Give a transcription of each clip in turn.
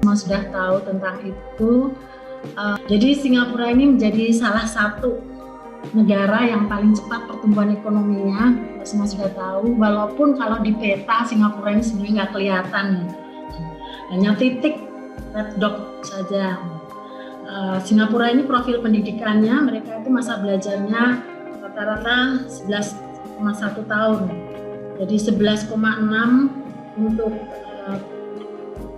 Semua sudah tahu tentang itu. Jadi Singapura ini menjadi salah satu negara yang paling cepat pertumbuhan ekonominya. Semua sudah tahu. Walaupun kalau di peta Singapura ini sebenarnya nggak kelihatan ya. Hanya titik red dot saja. Singapura ini profil pendidikannya, mereka itu masa belajarnya rata-rata 11,1 tahun. Jadi 11,6 untuk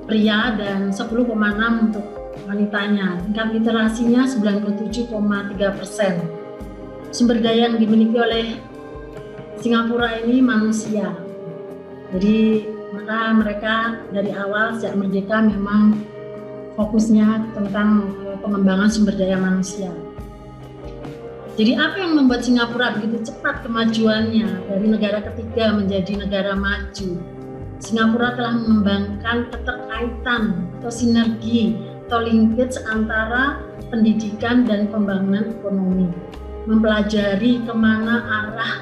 pria dan 10,6 untuk wanitanya. Tingkat literasinya 97,3%. Sumber daya yang dimiliki oleh Singapura ini manusia. Jadi maka mereka dari awal sejak merdeka memang fokusnya tentang pengembangan sumber daya manusia. Jadi apa yang membuat Singapura begitu cepat kemajuannya dari negara ketiga menjadi negara maju? Singapura telah mengembangkan keterkaitan atau sinergi atau linkage antara pendidikan dan pembangunan ekonomi. Mempelajari kemana arah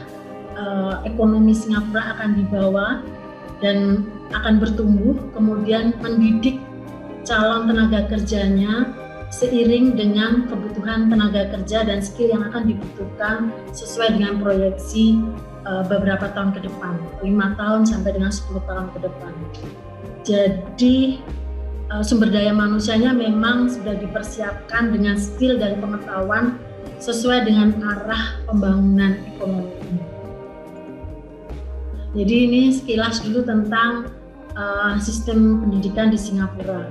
ekonomi Singapura akan dibawa dan akan bertumbuh, kemudian mendidik calon tenaga kerjanya seiring dengan kebutuhan tenaga kerja dan skill yang akan dibutuhkan sesuai dengan proyeksi beberapa tahun ke depan, 5 tahun sampai dengan 10 tahun ke depan. Jadi sumber daya manusianya memang sudah dipersiapkan dengan skill dan pengetahuan sesuai dengan arah pembangunan ekonomi. Jadi ini sekilas dulu tentang sistem pendidikan di Singapura.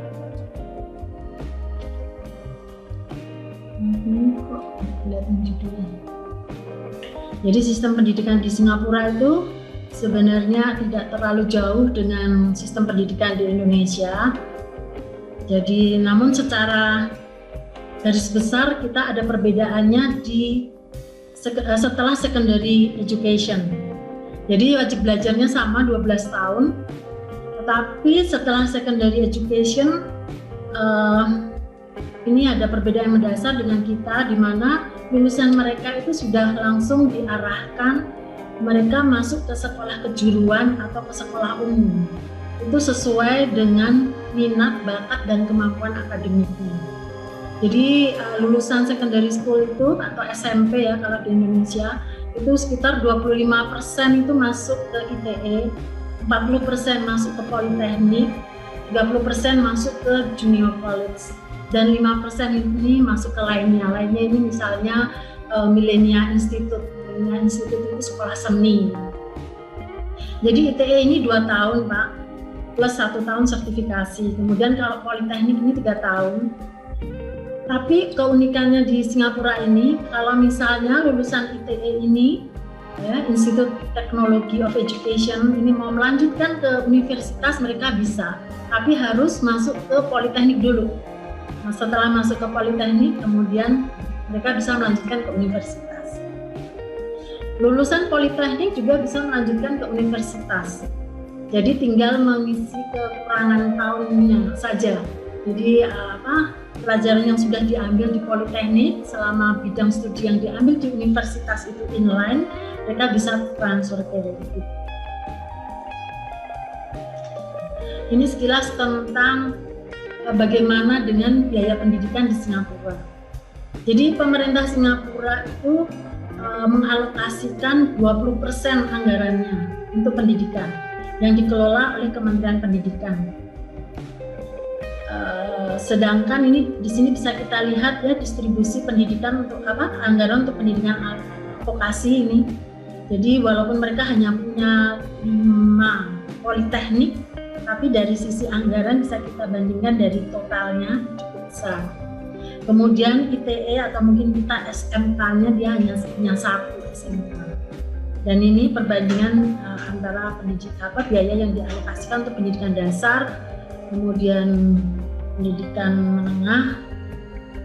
Kok kelihatan judulnya? Jadi sistem pendidikan di Singapura itu sebenarnya tidak terlalu jauh dengan sistem pendidikan di Indonesia. Jadi namun secara garis besar kita ada perbedaannya di setelah secondary education. Jadi wajib belajarnya sama 12 tahun, tetapi setelah secondary education ini ada perbedaan mendasar dengan kita, di mana lulusan mereka itu sudah langsung diarahkan mereka masuk ke sekolah kejuruan atau ke sekolah umum. Itu sesuai dengan minat, bakat, dan kemampuan akademiknya. Jadi lulusan secondary school itu atau SMP ya kalau di Indonesia itu sekitar 25% itu masuk ke ITE, 40% masuk ke Politeknik, 30% masuk ke Junior College. Dan 5% ini masuk ke lainnya ini misalnya Millennia Institute. Millennia Institute itu sekolah seni. Jadi ITE ini 2 tahun Pak, plus 1 tahun sertifikasi. Kemudian kalau Politeknik ini 3 tahun. Tapi keunikannya di Singapura ini, kalau misalnya lulusan ITE ini, ya, Institute Technology of Education ini mau melanjutkan ke universitas mereka bisa, tapi harus masuk ke Politeknik dulu. Nah, setelah masuk ke Politeknik, kemudian mereka bisa melanjutkan ke universitas. Lulusan Politeknik juga bisa melanjutkan ke universitas. Jadi tinggal mengisi kekurangan tahunnya saja. Jadi pelajaran yang sudah diambil di Politeknik selama bidang studi yang diambil di universitas itu inline, mereka bisa transfer ke itu. Ini sekilas tentang bagaimana dengan biaya pendidikan di Singapura. Jadi pemerintah Singapura itu mengalokasikan 20% anggarannya untuk pendidikan yang dikelola oleh Kementerian Pendidikan. Sedangkan ini di sini bisa kita lihat ya distribusi pendidikan untuk anggaran untuk pendidikan vokasi ini. Jadi walaupun mereka hanya punya 5 politeknik, tapi dari sisi anggaran bisa kita bandingkan dari totalnya cukup besar. Kemudian ITE atau mungkin kita SMK-nya dia hanya punya 1 SMK. Dan ini perbandingan antara biaya yang dialokasikan untuk pendidikan dasar, kemudian pendidikan menengah,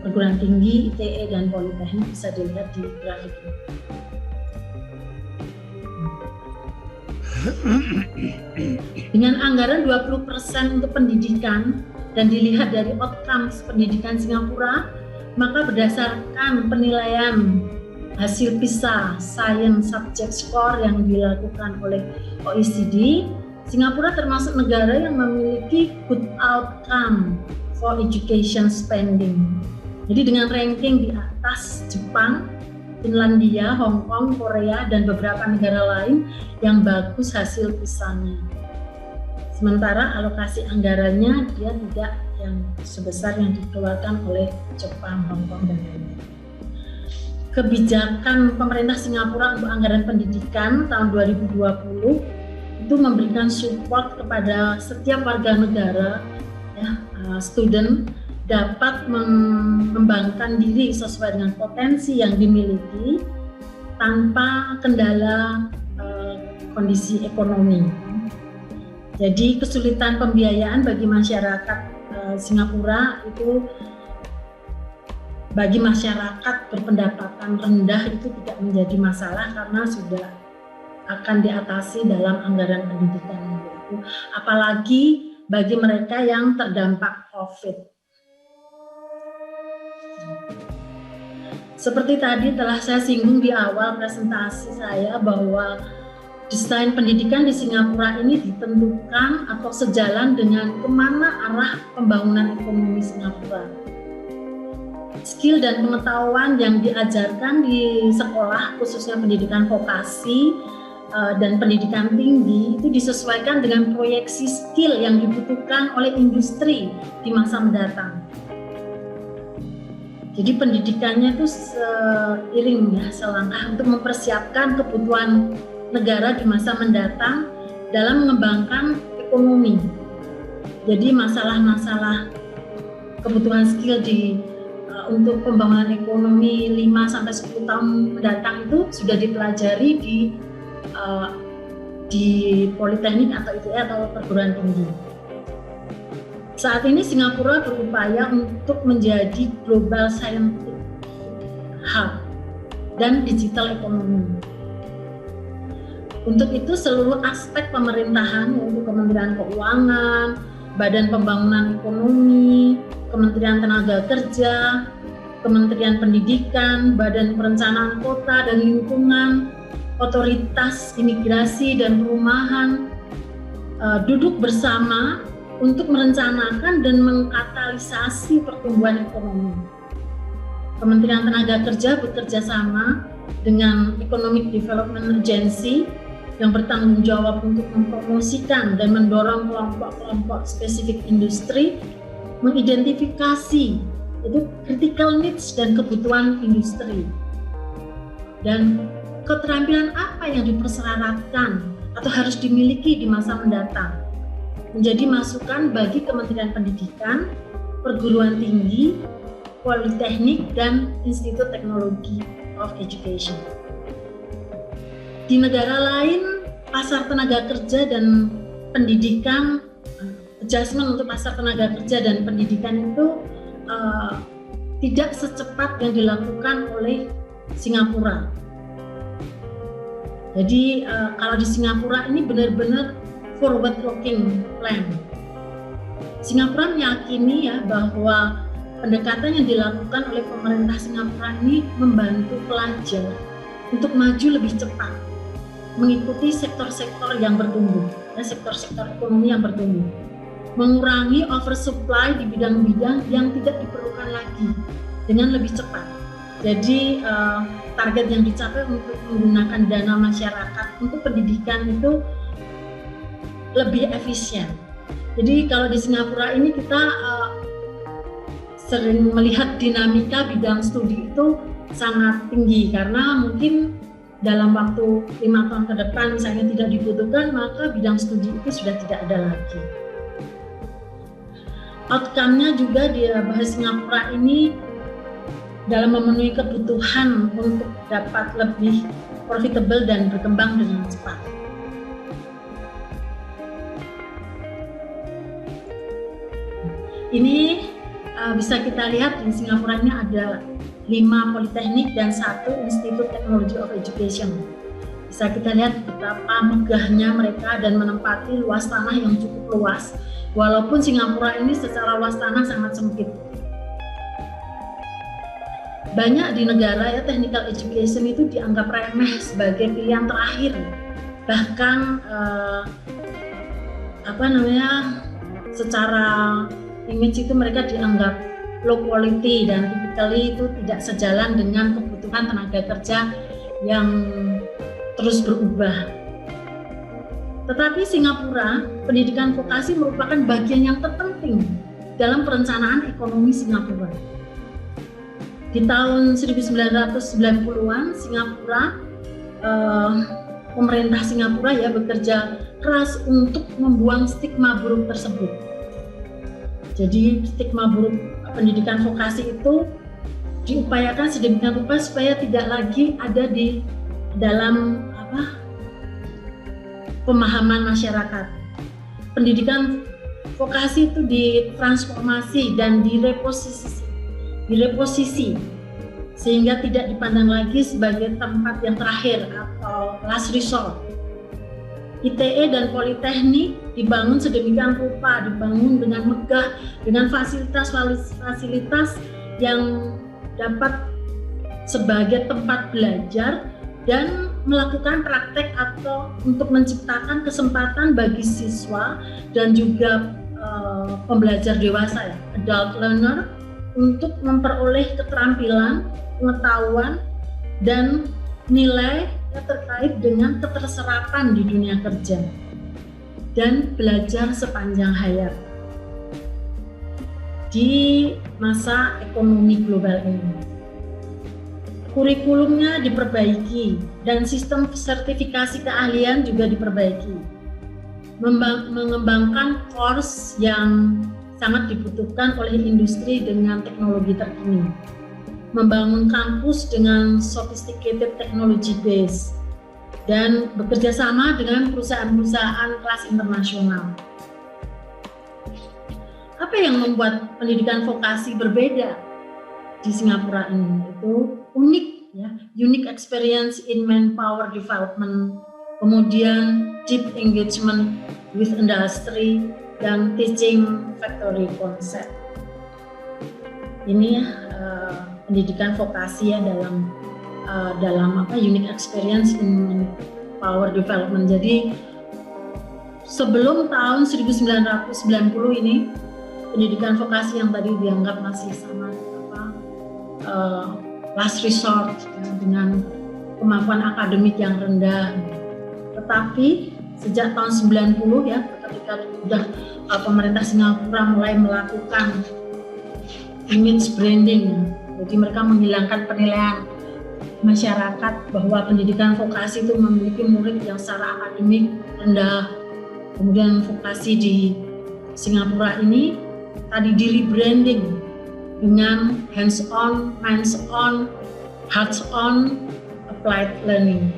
perguruan tinggi, ITE dan Politeknik bisa dilihat di grafik ini. Dengan anggaran 20% untuk pendidikan dan dilihat dari outcomes pendidikan Singapura, maka berdasarkan penilaian hasil PISA Science Subject Score yang dilakukan oleh OECD, Singapura termasuk negara yang memiliki good outcome for education spending. Jadi dengan ranking di atas Jepang, Finlandia, Hong Kong, Korea, dan beberapa negara lain yang bagus hasil PISA-nya. Sementara alokasi anggarannya dia tidak yang sebesar yang dikeluarkan oleh Jepang, Hong Kong, dan lain-lain. Kebijakan pemerintah Singapura untuk anggaran pendidikan tahun 2020 itu memberikan support kepada setiap warga negara, ya, student dapat mengembangkan diri sesuai dengan potensi yang dimiliki tanpa kendala kondisi ekonomi. Jadi kesulitan pembiayaan bagi masyarakat Singapura itu, bagi masyarakat berpendapatan rendah itu tidak menjadi masalah karena sudah akan diatasi dalam anggaran pendidikan itu. Apalagi bagi mereka yang terdampak COVID. Seperti tadi telah saya singgung di awal presentasi saya bahwa desain pendidikan di Singapura ini ditentukan atau sejalan dengan kemana arah pembangunan ekonomi Singapura. Skill dan pengetahuan yang diajarkan di sekolah, khususnya pendidikan vokasi dan pendidikan tinggi, itu disesuaikan dengan proyeksi skill yang dibutuhkan oleh industri di masa mendatang. Jadi pendidikannya itu seiring, ya, selangkah untuk mempersiapkan kebutuhan negara di masa mendatang dalam mengembangkan ekonomi. Jadi masalah-masalah kebutuhan skill untuk pembangunan ekonomi 5-10 tahun mendatang itu sudah dipelajari di politeknik atau ITE atau perguruan tinggi. Saat ini Singapura berupaya untuk menjadi global scientific hub dan digital ekonomi. Untuk itu seluruh aspek pemerintahan, yaitu Kementerian Keuangan, Badan Pembangunan Ekonomi, Kementerian Tenaga Kerja, Kementerian Pendidikan, Badan Perencanaan Kota dan Lingkungan, Otoritas Imigrasi dan Perumahan duduk bersama untuk merencanakan dan mengkatalisasi pertumbuhan ekonomi. Kementerian Tenaga Kerja bekerja sama dengan Economic Development Agency yang bertanggung jawab untuk mempromosikan dan mendorong kelompok-kelompok spesifik industri, mengidentifikasi itu critical needs dan kebutuhan industri. Dan keterampilan apa yang dipersyaratkan atau harus dimiliki di masa mendatang menjadi masukan bagi Kementerian Pendidikan, Perguruan Tinggi, Politeknik, dan Institut Teknologi of Education. Di negara lain, pasar tenaga kerja dan pendidikan, adjustment untuk pasar tenaga kerja dan pendidikan itu tidak secepat yang dilakukan oleh Singapura. Jadi kalau di Singapura ini benar-benar forward looking plan. Singapura meyakini, ya, bahwa pendekatan yang dilakukan oleh pemerintah Singapura ini membantu pelajar untuk maju lebih cepat, mengikuti sektor-sektor yang bertumbuh, ya, sektor-sektor ekonomi yang bertumbuh, mengurangi oversupply di bidang-bidang yang tidak diperlukan lagi dengan lebih cepat. Jadi target yang dicapai untuk menggunakan dana masyarakat untuk pendidikan itu lebih efisien. Jadi kalau di Singapura ini kita sering melihat dinamika bidang studi itu sangat tinggi karena mungkin dalam waktu 5 tahun ke depan misalnya tidak dibutuhkan, maka bidang studi itu sudah tidak ada lagi. Outcome-nya juga di bahasa Singapura ini dalam memenuhi kebutuhan untuk dapat lebih profitable dan berkembang dengan cepat. Ini bisa kita lihat di Singapura ini ada 5 politeknik dan 1 Institut Technology of Education. Bisa kita lihat betapa megahnya mereka dan menempati luas tanah yang cukup luas, walaupun Singapura ini secara luas tanah sangat sempit. Banyak di negara, ya, technical education itu dianggap remeh sebagai pilihan terakhir. Bahkan secara image itu mereka dianggap low quality dan typically itu tidak sejalan dengan kebutuhan tenaga kerja yang terus berubah. Tetapi Singapura, pendidikan vokasi merupakan bagian yang terpenting dalam perencanaan ekonomi Singapura. Di tahun 1990-an, pemerintah Singapura bekerja keras untuk membuang stigma buruk tersebut. Jadi stigma buruk pendidikan vokasi itu diupayakan sedemikian rupa supaya tidak lagi ada di dalam pemahaman masyarakat. Pendidikan vokasi itu ditransformasi dan direposisi sehingga tidak dipandang lagi sebagai tempat yang terakhir atau last resort. ITE dan Politeknik dibangun sedemikian rupa, dibangun dengan megah, dengan fasilitas-fasilitas yang dapat sebagai tempat belajar dan melakukan praktek atau untuk menciptakan kesempatan bagi siswa dan juga pembelajar dewasa adult learner untuk memperoleh keterampilan, pengetahuan dan nilai terkait dengan keterserapan di dunia kerja dan belajar sepanjang hayat di masa ekonomi global ini. Kurikulumnya diperbaiki dan sistem sertifikasi keahlian juga diperbaiki. Mengembangkan course yang sangat dibutuhkan oleh industri dengan teknologi terkini. Membangun kampus dengan sophisticated technology base dan bekerja sama dengan perusahaan-perusahaan kelas internasional. Apa yang membuat pendidikan vokasi berbeda di Singapura ini? Itu unik unique experience in manpower development, kemudian deep engagement with industry dan teaching factory concept. Ini pendidikan vokasi dalam unique experience in power development. Jadi sebelum tahun 1990 ini pendidikan vokasi yang tadi dianggap masih sama last resort dengan kemampuan akademik yang rendah. Tetapi sejak tahun 90 ketika sudah pemerintah Singapura mulai melakukan image branding. Jadi mereka menghilangkan penilaian masyarakat bahwa pendidikan vokasi itu memiliki murid yang secara akademik rendah. Kemudian vokasi di Singapura ini tadi di rebranding dengan hands-on, minds-on, hearts-on, applied learning.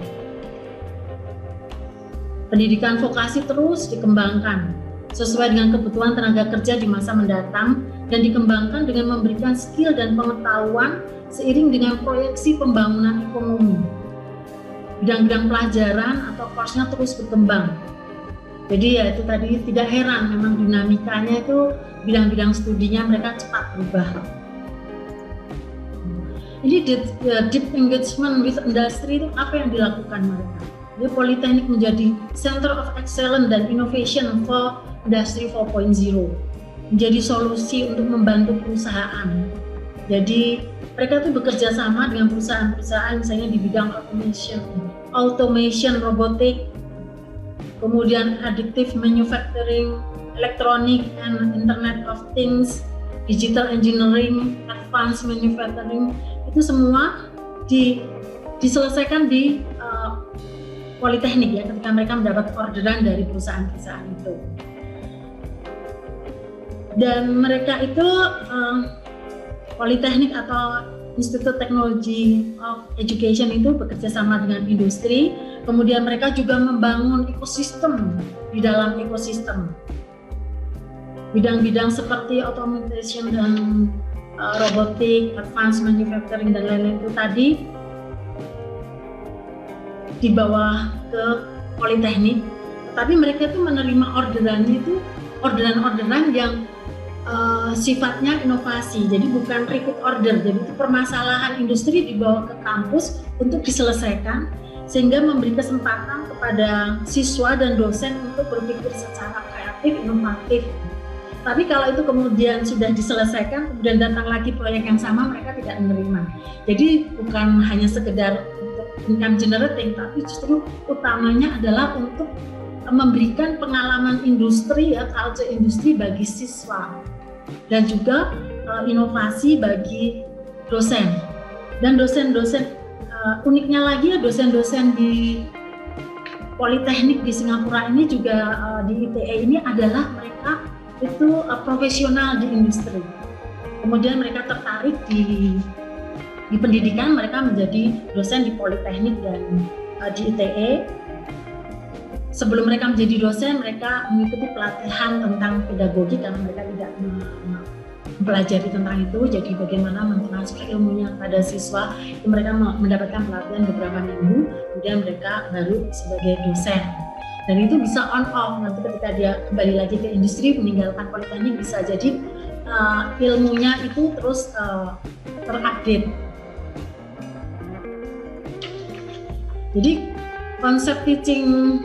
Pendidikan vokasi terus dikembangkan sesuai dengan kebutuhan tenaga kerja di masa mendatang dan dikembangkan dengan memberikan skill dan pengetahuan seiring dengan proyeksi pembangunan ekonomi. Bidang-bidang pelajaran atau course-nya terus berkembang. Jadi itu tadi tidak heran memang dinamikanya itu bidang-bidang studinya mereka cepat berubah. Ini deep engagement with industry itu apa yang dilakukan mereka? Jadi Politeknik menjadi Center of Excellence dan Innovation for Industry 4.0, menjadi solusi untuk membantu perusahaan. Jadi mereka itu bekerja sama dengan perusahaan-perusahaan misalnya di bidang automation, robotik, kemudian additive manufacturing, electronic and internet of things, digital engineering, advanced manufacturing, itu semua diselesaikan di Politeknik ketika mereka mendapat orderan dari perusahaan-perusahaan itu. Dan mereka itu Politeknik atau Institute Technology of Education itu bekerja sama dengan industri, kemudian mereka juga membangun ekosistem di dalam ekosistem. Bidang-bidang seperti automation dan robotik, advanced manufacturing dan lain-lain itu tadi di bawah ke Politeknik, tapi mereka itu menerima orderannya itu orderan-orderan yang sifatnya inovasi, jadi bukan repeat order. Jadi itu permasalahan industri dibawa ke kampus untuk diselesaikan sehingga memberi kesempatan pada siswa dan dosen untuk berpikir secara kreatif, inovatif. Tapi kalau itu kemudian sudah diselesaikan, kemudian datang lagi proyek yang sama, mereka tidak menerima. Jadi bukan hanya sekedar untuk income generating, tapi justru utamanya adalah untuk memberikan pengalaman industri, ya, culture industri bagi siswa, dan juga inovasi bagi dosen. Dan dosen-dosen, uniknya lagi ya, dosen-dosen di Politeknik di Singapura ini juga di ITE ini adalah mereka itu profesional di industri. Kemudian mereka tertarik di pendidikan, mereka menjadi dosen di Politeknik dan di ITE. Sebelum mereka menjadi dosen, mereka mengikuti pelatihan tentang pedagogi karena mereka tidak mempelajari tentang itu. Jadi bagaimana mentransfer ilmunya pada siswa, itu mereka mendapatkan pelatihan beberapa minggu, kemudian mereka baru sebagai dosen. Dan itu bisa on off, nanti ketika dia kembali lagi ke industri, meninggalkan politeknik, bisa jadi ilmunya itu terus terupdate. Jadi konsep teaching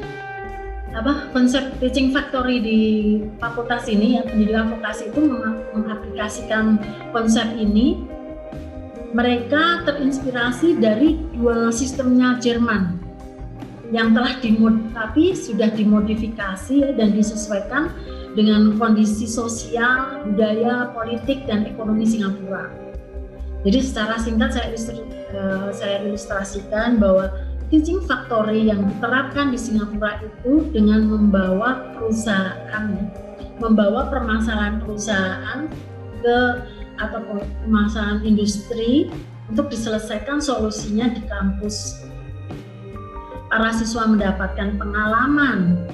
factory di fakultas ini, ya, pendidikan vokasi itu mengaplikasikan konsep ini. Mereka terinspirasi dari dual sistemnya Jerman yang tapi sudah dimodifikasi dan disesuaikan dengan kondisi sosial, budaya, politik, dan ekonomi Singapura. Jadi secara singkat saya ilustrasikan bahwa teaching factory yang diterapkan di Singapura itu dengan membawa permasalahan perusahaan atau permasalahan industri untuk diselesaikan solusinya di kampus. Para siswa mendapatkan pengalaman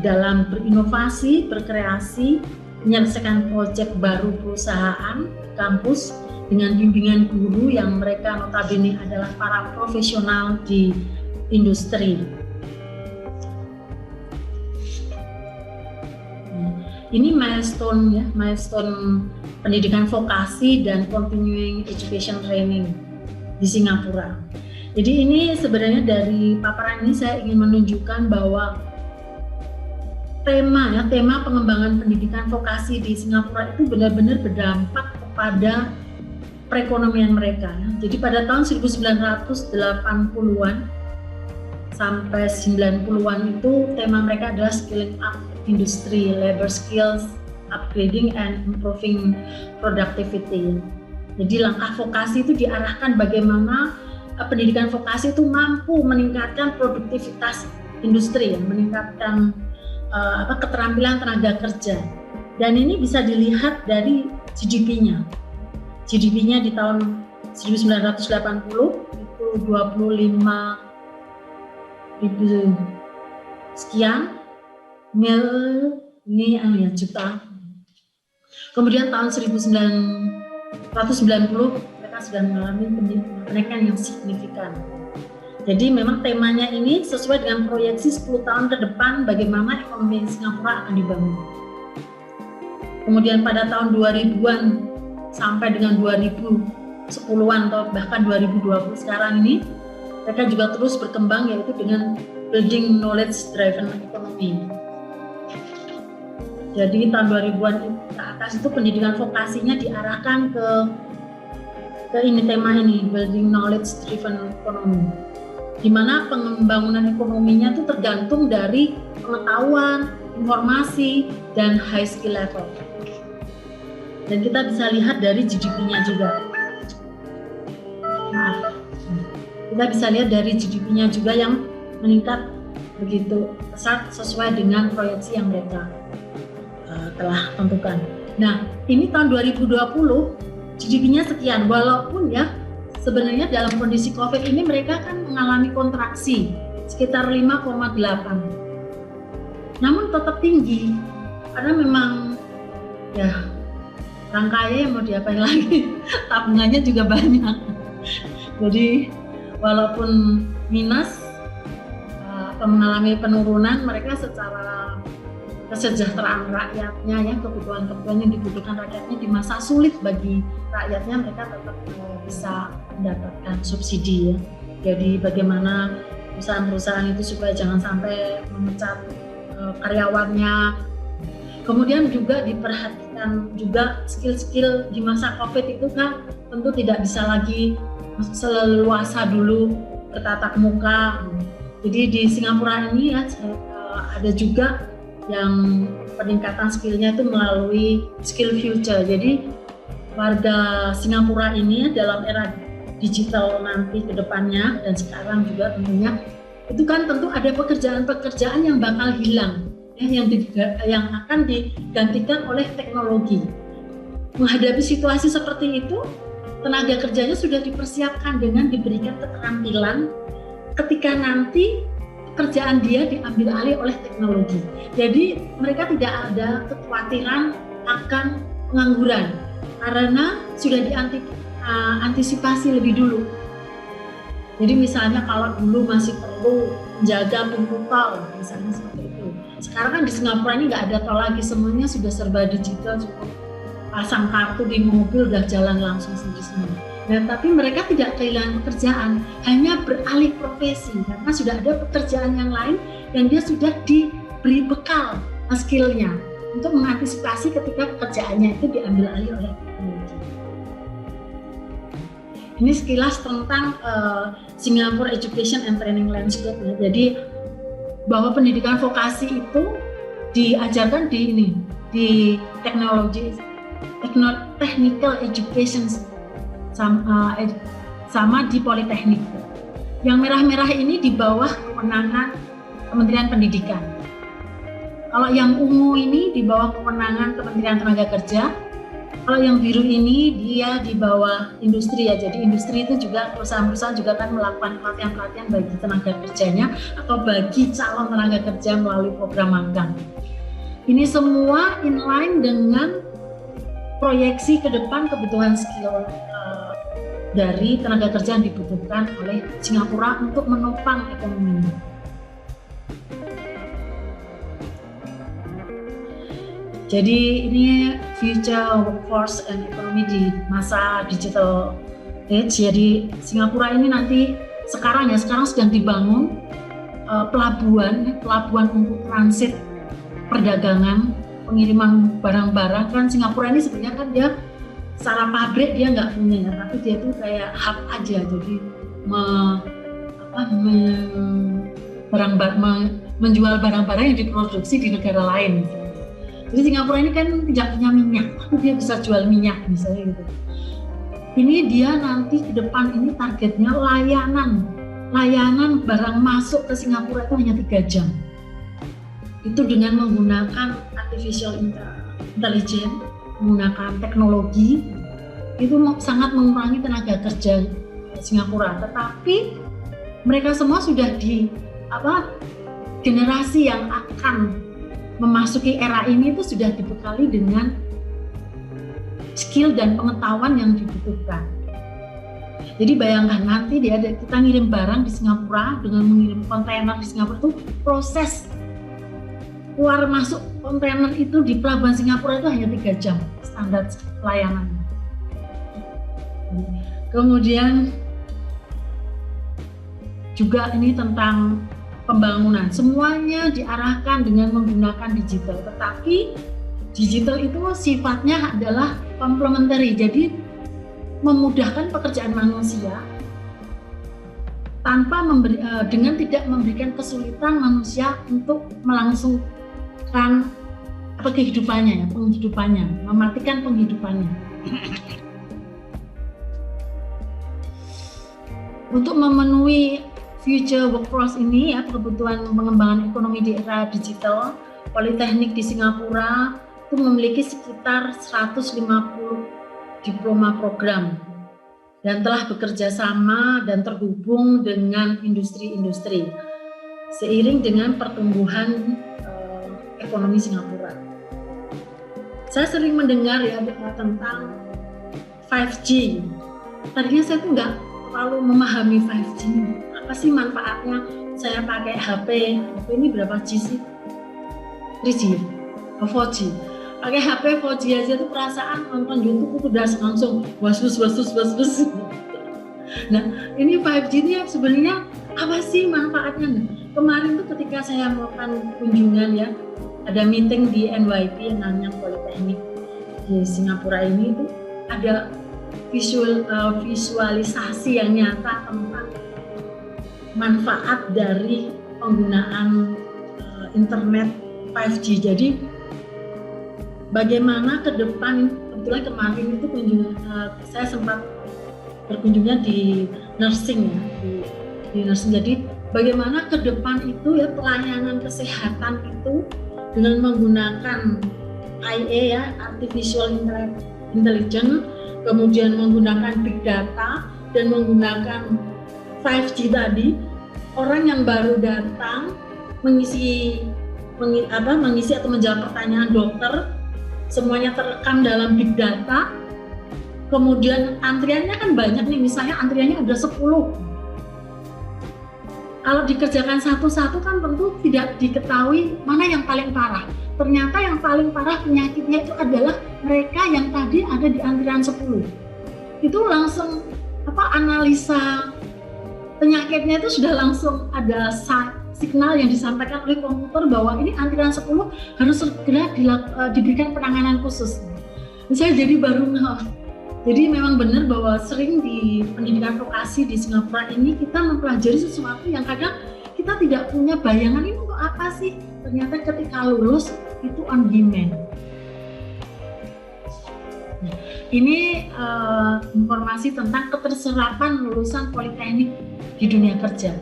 dalam berinovasi, berkreasi, menyelesaikan proyek baru perusahaan di kampus dengan bimbingan guru yang mereka notabene adalah para profesional di industri. Ini milestone pendidikan vokasi dan continuing education training di Singapura. Jadi ini sebenarnya dari paparan ini saya ingin menunjukkan bahwa tema pengembangan pendidikan vokasi di Singapura itu benar-benar berdampak kepada perekonomian mereka. Jadi pada tahun 1980-an sampai 90-an itu tema mereka adalah skilling up industry, labor skills, upgrading and improving productivity. Jadi langkah vokasi itu diarahkan bagaimana pendidikan vokasi itu mampu meningkatkan produktivitas industri, meningkatkan keterampilan tenaga kerja. Dan ini bisa dilihat dari GDP-nya. GDP-nya di tahun 1980 itu 25.000 sekian mil juta. Kemudian tahun 1990 mereka sudah mengalami kenaikan yang signifikan. Jadi memang temanya ini sesuai dengan proyeksi 10 tahun ke depan bagaimana ekonomi Singapura akan dibangun. Kemudian pada tahun 2000-an sampai dengan 2010-an atau bahkan 2020 sekarang ini, mereka juga terus berkembang, yaitu dengan building knowledge driven economy. Jadi tahun 2000-an ke atas itu pendidikan vokasinya diarahkan ke tema ini, building knowledge driven economy, di mana pembangunan ekonominya itu tergantung dari pengetahuan, informasi, dan high skill level. Dan kita bisa lihat dari GDP-nya juga. Kita bisa lihat dari GDP-nya juga yang meningkat begitu pesat sesuai dengan proyeksi yang mereka telah tentukan. Nah, ini tahun 2020 GDP-nya sekian, walaupun ya sebenarnya dalam kondisi COVID ini mereka kan mengalami kontraksi sekitar 5,8. Namun tetap tinggi karena memang ya orang kaya yang mau diapain lagi, tabungannya juga banyak. Jadi walaupun minus mengalami penurunan, mereka secara kesejahteraan rakyatnya, ya kebutuhan-kebutuhan yang dibutuhkan rakyatnya di masa sulit bagi rakyatnya, mereka tetap bisa mendapatkan subsidi, ya. Jadi bagaimana perusahaan-perusahaan itu supaya jangan sampai memecat karyawannya. Kemudian juga diperhatikan juga skill-skill di masa COVID itu kan tentu tidak bisa lagi seleluasa dulu bertatap muka. Jadi di Singapura ini ya ada juga yang peningkatan skillnya itu melalui skill future. Jadi warga Singapura ini dalam era digital nanti ke depannya dan sekarang juga tentunya itu kan tentu ada pekerjaan-pekerjaan yang bakal hilang ya, yang akan digantikan oleh teknologi. Menghadapi situasi seperti itu, tenaga kerjanya sudah dipersiapkan dengan diberikan keterampilan ketika nanti pekerjaan dia diambil alih oleh teknologi. Jadi mereka tidak ada kekhawatiran akan pengangguran karena sudah antisipasi lebih dulu. Jadi misalnya kalau dulu masih perlu menjaga pintu tol, misalnya seperti itu. Sekarang kan di Singapura ini nggak ada tol lagi, semuanya sudah serba digital, cukup pasang kartu di mobil udah jalan langsung sendiri semua. Nah, tapi mereka tidak kehilangan pekerjaan, hanya beralih profesi karena sudah ada pekerjaan yang lain dan dia sudah diberi bekal skillnya untuk mengantisipasi ketika pekerjaannya itu diambil alih oleh teknologi. Ini sekilas tentang Singapore Education and Training Landscape ya. Jadi bahwa pendidikan vokasi itu diajarkan di technical education sama di politeknik. Yang merah-merah ini di bawah kewenangan Kementerian Pendidikan. Kalau yang ungu ini di bawah kewenangan Kementerian Tenaga Kerja. Kalau yang biru ini dia di bawah industri ya, jadi industri itu juga perusahaan-perusahaan juga kan melakukan pelatihan-pelatihan bagi tenaga kerjanya atau bagi calon tenaga kerja melalui program magang. Ini semua inline dengan proyeksi ke depan kebutuhan skill dari tenaga kerja yang dibutuhkan oleh Singapura untuk menopang ekonominya. Jadi ini future workforce and economy di masa digital age. Jadi Singapura ini nanti sekarang sedang dibangun pelabuhan untuk transit perdagangan, pengiriman barang-barang. Kan Singapura ini sebenarnya kan dia secara pabrik dia nggak punya ya, tapi dia itu kayak hub aja. Jadi menjual barang-barang yang diproduksi di negara lain. Jadi Singapura ini kan tidak punya minyak, tapi dia bisa jual minyak misalnya gitu. Ini dia nanti ke depan ini targetnya layanan barang masuk ke Singapura itu hanya 3 jam. Itu dengan menggunakan artificial intelligence, menggunakan teknologi, itu sangat mengurangi tenaga kerja Singapura. Tetapi mereka semua sudah generasi yang akan memasuki era ini itu sudah dibekali dengan skill dan pengetahuan yang dibutuhkan. Jadi bayangkan nanti kita ngirim barang di Singapura dengan mengirim kontainer di Singapura itu proses keluar masuk kontainer itu di pelabuhan Singapura itu hanya 3 jam standar pelayanannya. Kemudian juga ini tentang pembangunan, semuanya diarahkan dengan menggunakan digital, tetapi digital itu sifatnya adalah complementary, jadi memudahkan pekerjaan manusia tanpa dengan tidak memberikan kesulitan manusia untuk melangsungkan penghidupannya, mematikan penghidupannya. Untuk memenuhi future workforce ini ya, kebutuhan pengembangan ekonomi di era digital, Politeknik di Singapura itu memiliki sekitar 150 diploma program dan telah bekerja sama dan terhubung dengan industri-industri seiring dengan pertumbuhan ekonomi Singapura. Saya sering mendengar ya tentang 5G. Tadinya saya tuh nggak terlalu memahami 5G ini. Apa sih manfaatnya saya pakai HP ini berapa G sih? 3G, 4G. Pakai HP 4G aja tuh perasaan nonton YouTube itu udah langsung was. Nah, ini 5G ini sebenarnya Apa sih manfaatnya? Nah, kemarin tuh ketika saya melakukan kunjungan ya, ada meeting di NYP yang namanya Politeknik di Singapura ini, itu ada visualisasi yang nyata tentang manfaat dari penggunaan internet 5G. Jadi bagaimana ke depan, kebetulan kemarin itu saya sempat berkunjungnya di nursing ya, di nursing. Jadi bagaimana ke depan itu ya pelayanan kesehatan itu dengan menggunakan IA ya, artificial intelligence, kemudian menggunakan big data dan menggunakan 5G tadi, orang yang baru datang mengisi atau menjawab pertanyaan dokter, semuanya terekam dalam big data. Kemudian antriannya kan banyak nih, misalnya antriannya ada 10. Kalau dikerjakan satu-satu kan tentu tidak diketahui mana yang paling parah. Ternyata yang paling parah penyakitnya itu adalah mereka yang tadi ada di antrian 10. Itu langsung analisa penyakitnya itu sudah langsung ada signal yang disampaikan oleh komputer bahwa ini antrian 10 harus segera diberikan penanganan khusus. Saya jadi baru jadi memang benar bahwa sering di pendidikan vokasi di Singapura ini kita mempelajari sesuatu yang kadang kita tidak punya bayangan ini untuk apa sih. Ternyata ketika lulus itu on demand. Nah, ini informasi tentang keterserapan lulusan politeknik di dunia kerja.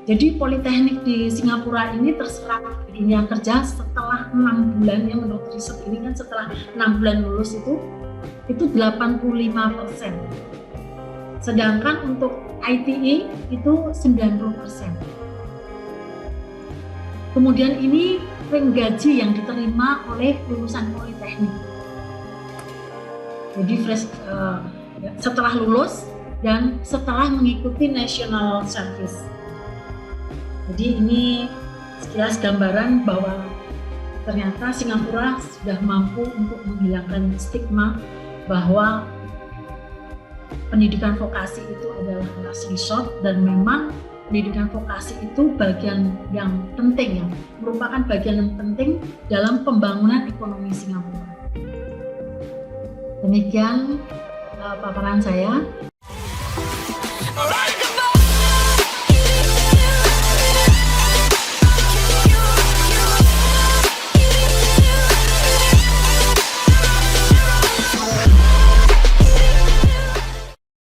Jadi politeknik di Singapura ini terserap di dunia kerja setelah 6 bulan, ya menurut riset ini kan setelah 6 bulan lulus itu 85%. Sedangkan untuk ITE itu 90%. Kemudian ini ring gaji yang diterima oleh lulusan politeknik. Jadi setelah lulus dan setelah mengikuti national service. Jadi ini sekilas gambaran bahwa ternyata Singapura sudah mampu untuk menghilangkan stigma bahwa pendidikan vokasi itu adalah last resort, dan memang pendidikan vokasi itu bagian yang penting, ya, merupakan bagian yang penting dalam pembangunan ekonomi Singapura. Demikian paparan saya.